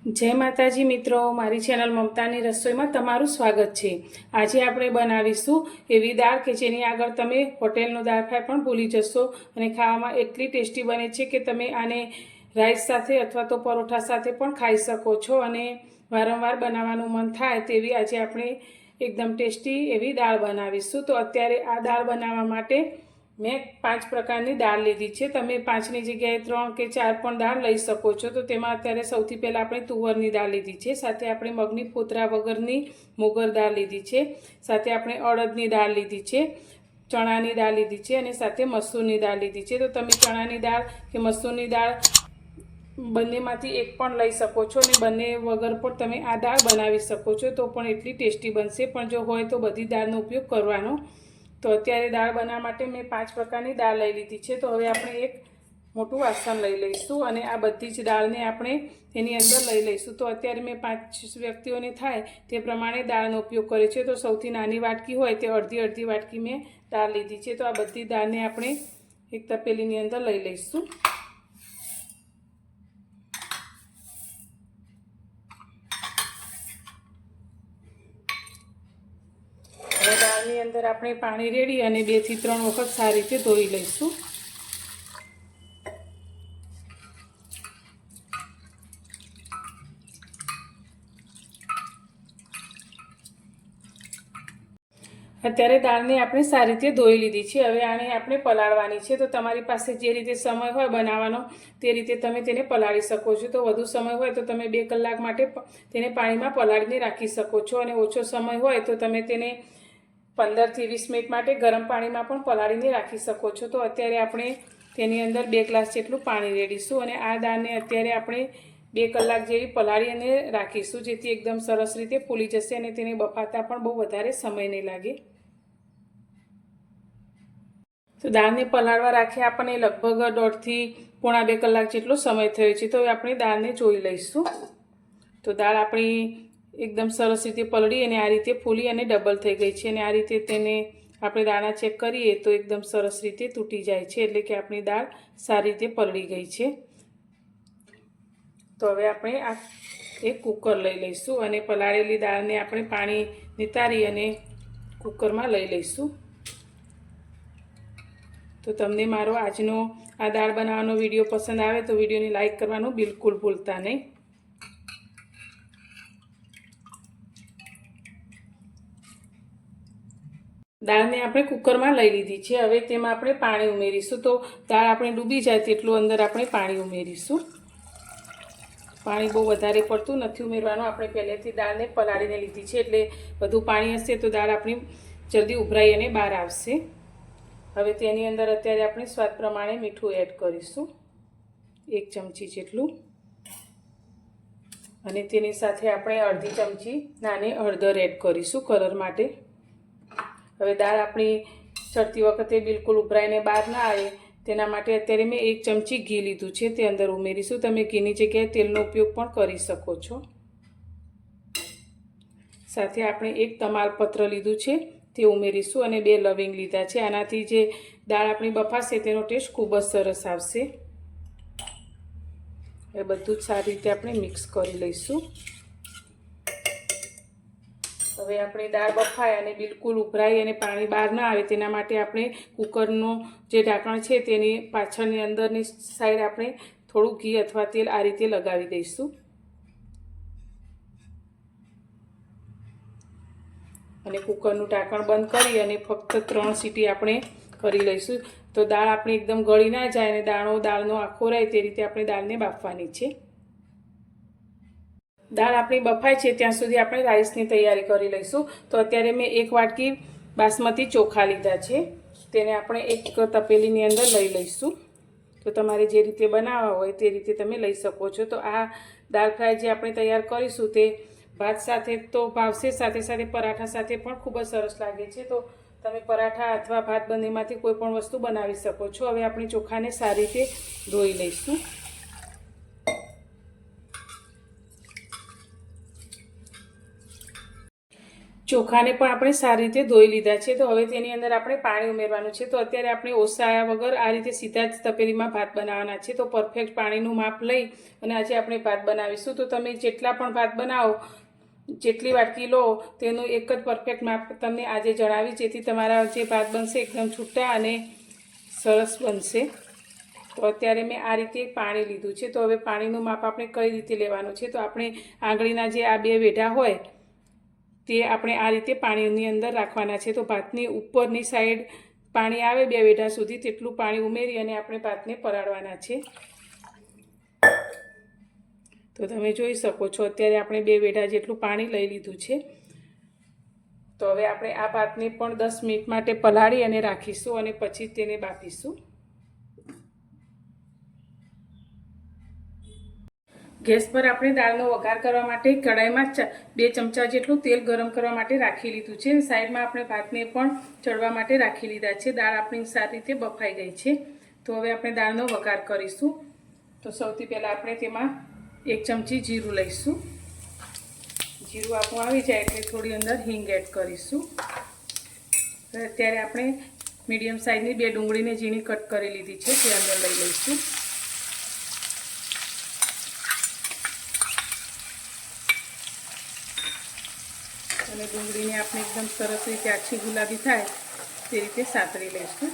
जय माताजी मित्रों, मारी चेनल ममतानी रसोईमां तमारुं स्वागत छे। आजे आपणे बनावीशुं एवी दाळ के जेनी आगळ तमे होटेलनो दाळ फ्राय पण भूली जशो अने खावामां એટલી ટેસ્ટી बने छे के तमे आने राइस साथे अथवा तो परोठा साथे पण खाई शको छो अने वारंवार बनाववानुं मन थाय तेवी आजे आपणे एकदम टेस्टी एवी दाळ बनावीशुं। तो अत्यारे आ दाळ बनाववा माटे मैं 5 प्रकारनी दाळ लीधी है। तमे 5 जगह 3 के 4 पण दाळ लई सको छो। तो तेमां अत्यारे सौथी पहला आपणे तुवरनी दाळ लीधी है, साथे आपणे मगनी फोतरा वगरनी मोगर दाळ लीधी है, साथे आपणे अड़दनी दाळ लीधी है, चणानी दाळ लीधी है अने साथे मसूरनी दाळ लीधी है। तो तमे चणानी दाळ के मसूरनी दाळ बंनेमांथी एक पण लई सको छो अने बंने वगर पण तमे आ दाळ बनावी सको छो तो पण एटली टेस्टी बनशे। पण जो होय तो बधी दाळनो उपयोग करवानो। तो अत्यारे दाळ बनाववा माटे मैं 5 प्रकारनी दाळ लई लीधी है। तो हवे आपणे एक मोटुं वासण लई लईशुं अने आ बधी ज दाळने आपणे तेनी अंदर लई लईशुं। तो अत्यारे मैं 5 व्यक्तिओने थाय ते प्रमाणे दाळनो उपयोग करे छे। तो सौथी नानी वाटकी होय ते अर्धी वाटकी मैं दाळ लीधी है। तो आ बधी दाळने आपणे एक तपेलीनी अंदर लई लईशुं। दाळनी अंदर आपणे पाणी रेड़ी अने 2 થી 3 वखत सारी रीते धोई लईशुं। अत्यारे दाळने आपणे सारी रीते धोई लीधी छे। हवे आने आपणे पलाळवानी छे। तो तमारी पासे जे रीते समय होय बनाववानो ते रीते तमे तेने पलाળી शको छो। तो वधु समय होय तो तमे 2 कलाक माटे तेने पाणीमां पलाळीने राखी शको छो अने ओछो समय होय तो तमे तेने 15 થી 20 मिनिट माटे गरम पाणीमां पण पलाळीने राखी शको छो। तो अत्यारे आपणे तेनी अंदर 2 ग्लास जेटલું पाणी रेડીशुं अने आ दाळने अत्यारे आपणे 2 कलाक जेवी पलाળી अने राखीशुं, जेथी एकदम सरस रीते फूली जशे अने तेने बफाता पण बहु वधारे समय नहीं लागे। तो दाळने पलाळवा राख्या आपणे लगभग 1.5 થી પોણા 2 કલાક જેટલો समय थयो छे। तो आपणे दाळने जोई लईशुं। तो दाळ आपणी एकदम सरस रीते पलળી अने आ रीते फूली अने डबल थई गई छे अने आ रीते तेने आपणे दाणा चेक करीए तो एकदम सरस रीते तूटी जाय छे, एटले के आपणी दाळ सारी रीते पलળી गई छे। तो हवे आपणे आ एक कूकर लई लईशुं अने पलाळेली दाळने आपणे पाणी नितारी अने कूकरमां लई लईशुं। तो तमने मारो आजनो आ दाळ बनावવાનો विडियो पसंद आवे तो विडियोने लाइक करवानुं बिल्कुल भूलता नहीं। दाळने आपणे कूकरमां लई लीधी छे। हवे तेमां आपणे पाणी उमेरीशुं। तो दाळ आपणे डूबी जाय तेटલું अंदर आपणे पाणी उमेरीशुं। पाणी बहु वधारे पड़तुं नथी उमेरवानुं। आपणे पहेलेथी दाळने पलाळीने लीधी छे એટલે વધુ પાણી હશે તો દાળ આપણી જલ્દી ઉભરાઈ અને બહાર આવશે। હવે તેની અંદર અત્યારે આપણે સ્વાદ પ્રમાણે મીઠું એડ કરીશું, 1 ચમચી જેટલું, અને તેની સાથે આપણે અડધી ચમચી નાની હળદર એડ કરીશું કલર માટે। હવે દાળ આપણી ચડતી વખતે બિલકુલ ઉભરાઈને બહાર ના આવે તેના માટે અત્યારે મેં 1 ચમચી ઘી લીધું છે તે અંદર ઉમેરીશું। તમે ઘીની જગ્યાએ તેલનો ઉપયોગ પણ કરી શકો છો। સાથે આપણે 1 તમાલપત્ર લીધું છે તે ઉમેરીશું અને 2 લવિંગ લીધા છે। આનાથી જે દાળ આપણી બફાશે તેનો ટેસ્ટ ખૂબ જ સરસ આવશે। એ બધું જ સારી રીતે આપણે મિક્સ કરી લઈશું। હવે આપણી દાળ બફાય અને બિલકુલ ઉભરાઈ અને પાણી બહાર ના આવે તેના માટે આપણે કુકરનું જે ઢાંકણ છે તેની પાછળની અંદરની સાઈડ આપણે થોડું ઘી અથવા તેલ આ રીતે લગાવી દઈશું અને કુકરનું ઢાંકણ બંધ કરી અને ફક્ત 3 સીટી આપણે કરી લઈશું। તો દાળ આપણી એકદમ ગળી ના જાય અને દાળનો આખો રહે તે રીતે આપણે દાળને બાફવાની છે। દાળ આપણી બફાય છે ત્યાં સુધી આપણે રાઈસની તૈયારી કરી લઈશું। તો અત્યારે મેં 1 વાટકી બાસમતી ચોખા લીધા છે, તેને આપણે એક તપેલીની અંદર લઈ લઈશું। તો તમારે જે રીતે બનાવવા હોય તે રીતે તમે લઈ શકો છો। તો આ દાળ ફ્રાય જે આપણે તૈયાર કરીશું તે ભાત સાથે તો ભાવશે, સાથે સાથે પરાઠા સાથે પણ ખૂબ જ સરસ લાગે છે। તો તમે પરાઠા અથવા ભાત બંનેમાંથી કોઈ પણ વસ્તુ બનાવી શકો છો। હવે આપણે ચોખાને સારી રીતે ધોઈ લઈશું। ચોખાને પણ આપણે સારી રીતે ધોઈ લીધા છે. તો હવે તેની અંદર આપણે પાણી ઉમેરવાનું છે. તો અત્યારે આપણે ઓસાયા વગર આ રીતે સીધા જ તપેલીમાં ભાત બનાવવાના છે. તો પરફેક્ટ પાણીનું માપ લઈ અને આજે આપણે ભાત બનાવીશું. તો તમે જેટલા પણ ભાત બનાવો, જેટલી વાટકી લો તેનું એક જ પરફેક્ટ માપ તમને આજે જણાવીશ, જેથી તમારા જે ભાત બનશે એકદમ છૂટા અને સરસ બનશે. તો અત્યારે મેં આ રીતે પાણી લીધું છે. તો હવે પાણીનું માપ આપણે કઈ રીતે લેવાનું છે, તો આપણે આંગળીના જે આ બે વેઢા હોય તે આપણે આ રીતે પાણીની અંદર રાખવાના છે. તો ભાતની ઉપરની સાઈડ પાણી આવે 2 વેઢા સુધી, તેટલું પાણી ઉમેરી અને આપણે ભાતને પલાળવાના છે. તો તમે જોઈ શકો છો અત્યારે આપણે 2 વેઢા જેટલું પાણી લઈ લીધું છે. તો હવે આપણે આ ભાતને પણ 10 મિનિટ માટે પલાળી અને રાખીશું અને પછી તેને બાફીશું. ગેસ પર આપણે દાળનો વઘાર કરવા માટે કઢાઈમાં 2 ચમચા જેટલું તેલ ગરમ કરવા માટે રાખી લીધું છે. સાઈડમાં આપણે ભાતને પણ ચડવા માટે રાખી લીધા છે. દાળ આપણી સારી રીતે બફાઈ ગઈ છે. તો હવે આપણે દાળનો વઘાર કરીશું. તો સૌથી પહેલાં આપણે તેમાં 1 ચમચી જીરું લઈશું. જીરું આપણું આવી જાય એટલે થોડી અંદર હિંગ એડ કરીશું. અત્યારે આપણે મીડિયમ સાઇઝની 2 ડુંગળીને ઝીણી કટ કરી લીધી છે, તે અંદર લઈ લઈશું. અને ડુંગળીને આપણે એકદમ સરસ રીતે આછી ગુલાબી થાય તે રીતે સાતળી લઈશું.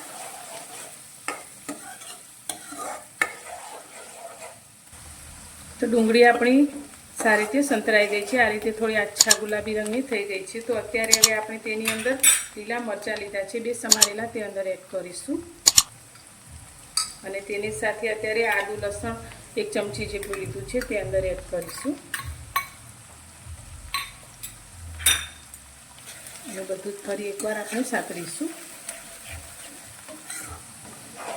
તો ડુંગળી આપણી સારી રીતે સંતરાઈ ગઈ છે. આ રીતે થોડી આછા ગુલાબી રંગની થઈ ગઈ છે. તો અત્યારે હવે આપણે તેની અંદર લીલા મરચાં લીધા છે 2 સમારેલા, તે અંદર એડ કરીશું. અને તેની સાથે અત્યારે આદુ લસણ 1 ચમચી જેટલું લીધું છે, તે અંદર એડ કરીશું. અને બધું ફરી એકવાર આપણે સાતળીશું.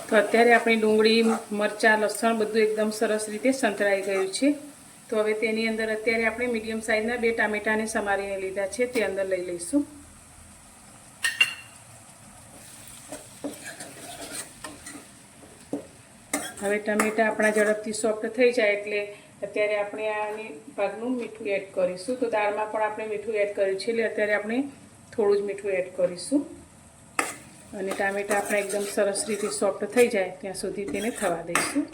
તો અત્યારે આપણી ડુંગળી, મરચાં, લસણ બધું એકદમ સરસ રીતે સંતળાઈ ગયું છે. તો હવે તેની અંદર અત્યારે આપણે મીડિયમ સાઇઝના 2 ટામેટાને સમારીને લીધા છે, તે અંદર લઈ લઈશું. હવે ટમેટા આપણા ઝડપથી સોફ્ટ થઈ જાય એટલે અત્યારે આપણે આની ભાગનું મીઠું એડ કરીશું. તો દાળમાં પણ આપણે મીઠું એડ કર્યું છે એટલે અત્યારે આપણે થોડું જ મીઠું એડ કરીશું. અને ટામેટા આપણે એકદમ સરસ રીતે સોફ્ટ થઈ જાય ત્યાં સુધી તેને થવા દઈશું.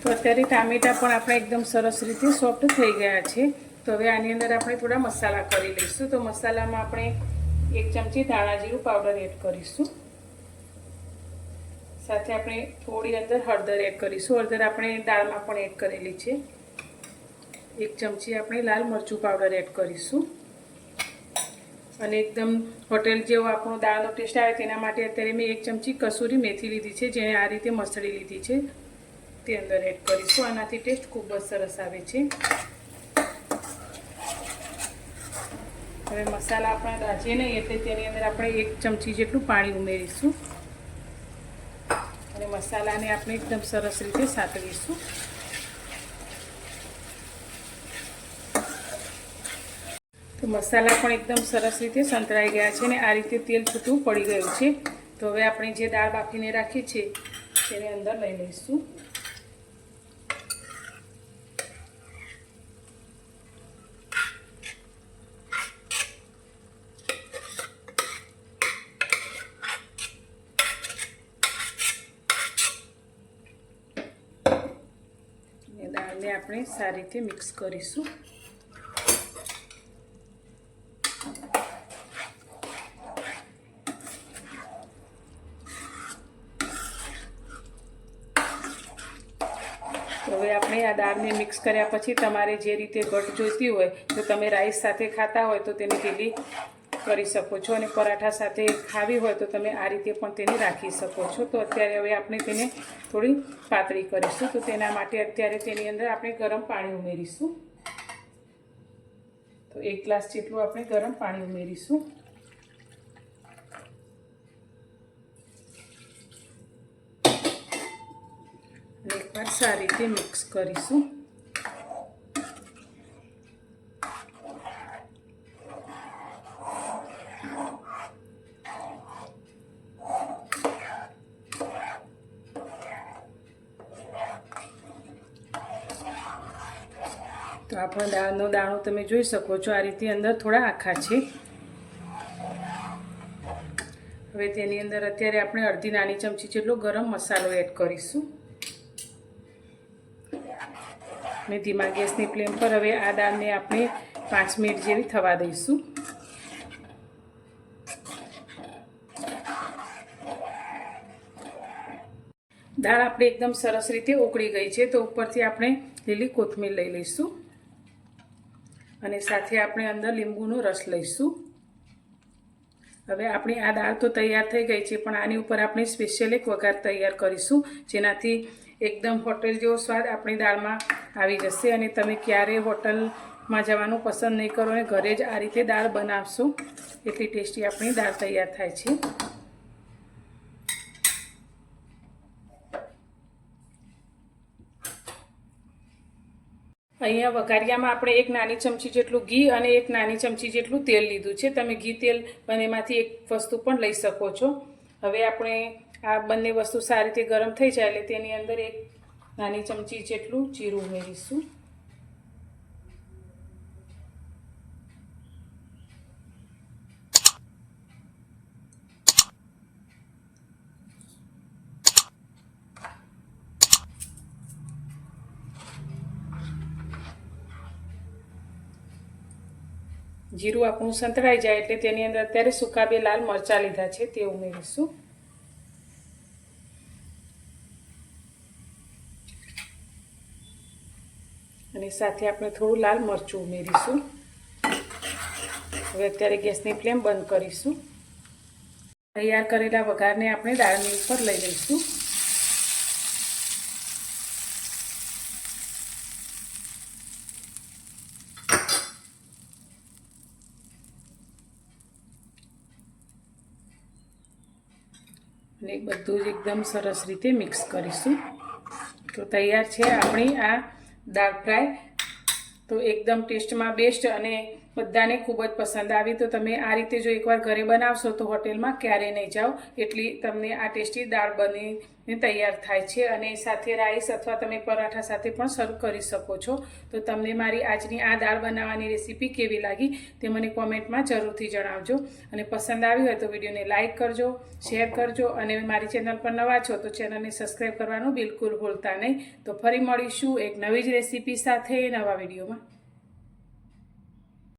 તો અત્યારે ટામેટા પણ આપણે એકદમ સરસ રીતે સોફ્ટ થઈ ગયા છે. તો હવે આની અંદર આપણે થોડા મસાલા કરી લઈશું. તો મસાલામાં આપણે 1 ચમચી ધાણા જીરું પાવડર એડ કરીશું. સાથે આપણે થોડી અંદર હળદર એડ કરીશું. હળદર આપણે દાળમાં પણ એડ કરેલી છે. 1 ચમચી આપણે લાલ મરચું પાવડર એડ કરીશું. અને એકદમ હોટેલ જેવો આપણો દાળનો ટેસ્ટ આવે તેના માટે અત્યારે મેં 1 ચમચી કસૂરી મેથી લીધી છે, જેને આ રીતે મસળી લીધી છે, તે અંદર એડ કરીશું. આનાથી ટેસ્ટ ખૂબ જ સરસ આવે છે. હવે મસાલા આપણા દાજે નહીં એટલે તેની અંદર આપણે 1 ચમચી જેટલું પાણી ઉમેરીશું. અને મસાલાને આપણે એકદમ સરસ રીતે સાતળીશું. તો મસાલા પણ એકદમ સરસ રીતે સંતળાઈ ગયા છે અને આ રીતે તેલ છૂટું પડી ગયું છે. તો હવે આપણે જે દાળ બાફીને રાખી છે તેને અંદર લઈ લઈશું. દાળને આપણે સારી રીતે મિક્સ કરીશું. તો હવે આપણે આ દાળને મિક્સ કર્યા પછી તમારે જે રીતે ઘટ જોઈતી હોય તો તમે રાઈસ સાથે ખાતા હોય તો તેને ઢીલી કરી શકો છો, અને પરાઠા સાથે ખાવી હોય તો તમે આ રીતે પણ તેને રાખી શકો છો. તો અત્યારે હવે આપણે તેને થોડી પાતળી કરીશું. તો તેના માટે અત્યારે તેની અંદર આપણે ગરમ પાણી ઉમેરીશું. તો 1 ગ્લાસ જેટલું આપણે ગરમ પાણી ઉમેરીશું. અને એકવાર સારી રીતે મિક્સ કરીશું. તો આપણો દાળનો દાણો તમે જોઈ શકો છો, આ રીતે અંદર થોડા આખા છે. હવે તેની અંદર અત્યારે આપણે અડધી નાની ચમચી જેટલો ગરમ મસાલો એડ કરીશું અને ધીમા ગેસની ફ્લેમ પર હવે આ દાળને આપણે 5 મિનિટ જેવી થવા દઈશું. દાળ આપણે એકદમ સરસ રીતે ઉકળી ગઈ છે, તો ઉપરથી આપણે લીલી કોથમીર લઈ લઈશું અને સાથે આપણે અંદર લીંબુનો રસ લઈશું. હવે આપણી આ દાળ તો તૈયાર થઈ ગઈ છે, પણ આની ઉપર આપણે સ્પેશિયલ એક વઘાર તૈયાર કરીશું, જેનાથી એકદમ હોટેલ જેવો સ્વાદ આપણી દાળમાં આવી જશે અને તમે ક્યારેય હોટલમાં જવાનું પસંદ નહીં કરો અને ઘરે જ આ રીતે દાળ બનાવશો એટલી ટેસ્ટી આપણી દાળ તૈયાર થાય છે. અહીંયા વઘારિયામાં આપણે એક નાની ચમચી જેટલું ઘી અને એક નાની ચમચી જેટલું તેલ લીધું છે. તમે ઘી તેલ બંનેમાંથી એક વસ્તુ પણ લઈ શકો છો. હવે આપણે આ બંને વસ્તુ સારી રીતે ગરમ થઈ જાય એટલે તેની અંદર એક નાની ચમચી જેટલું જીરું ઉમેરીશું. જીરું આપણું સંતળાઈ જાય એટલે તેની અંદર અત્યારે સૂકા 2 લાલ મરચાં લીધા છે તે ઉમેરીશું. અને સાથે આપણે થોડું લાલ મરચું ઉમેરીશું. હવે અત્યારે ગેસની ફ્લેમ બંધ કરીશું. તૈયાર કરેલા વઘારને આપણે દાળની ઉપર લઈ લઈશું. અને બધું જ એકદમ સરસ રીતે મિક્સ કરીશું. તો તૈયાર છે આપણી આ દાળ ફ્રાય. તો એકદમ ટેસ્ટમાં બેસ્ટ અને બધાને ખૂબ જ પસંદ આવી. તો તમે આ રીતે જો એકવાર ઘરે બનાવશો તો હોટેલમાં ક્યારેય નહીં જાઓ, એટલી તમને આ ટેસ્ટી દાળ બનીને તૈયાર થાય છે. અને સાથે રાઈસ અથવા તમે પરાઠા સાથે પણ સર્વ કરી શકો છો. તો તમને મારી આજની આ દાળ બનાવવાની રેસીપી કેવી લાગી તે મને કોમેન્ટમાં જરૂરથી જણાવજો. અને પસંદ આવી હોય તો વિડીયોને લાઇક કરજો, શેર કરજો અને મારી ચેનલ પર નવા છો તો ચેનલને સબસ્ક્રાઈબ કરવાનું બિલકુલ ભૂલતા નહીં. તો ફરી મળીશું એક નવી જ રેસીપી સાથે નવા વિડીયોમાં.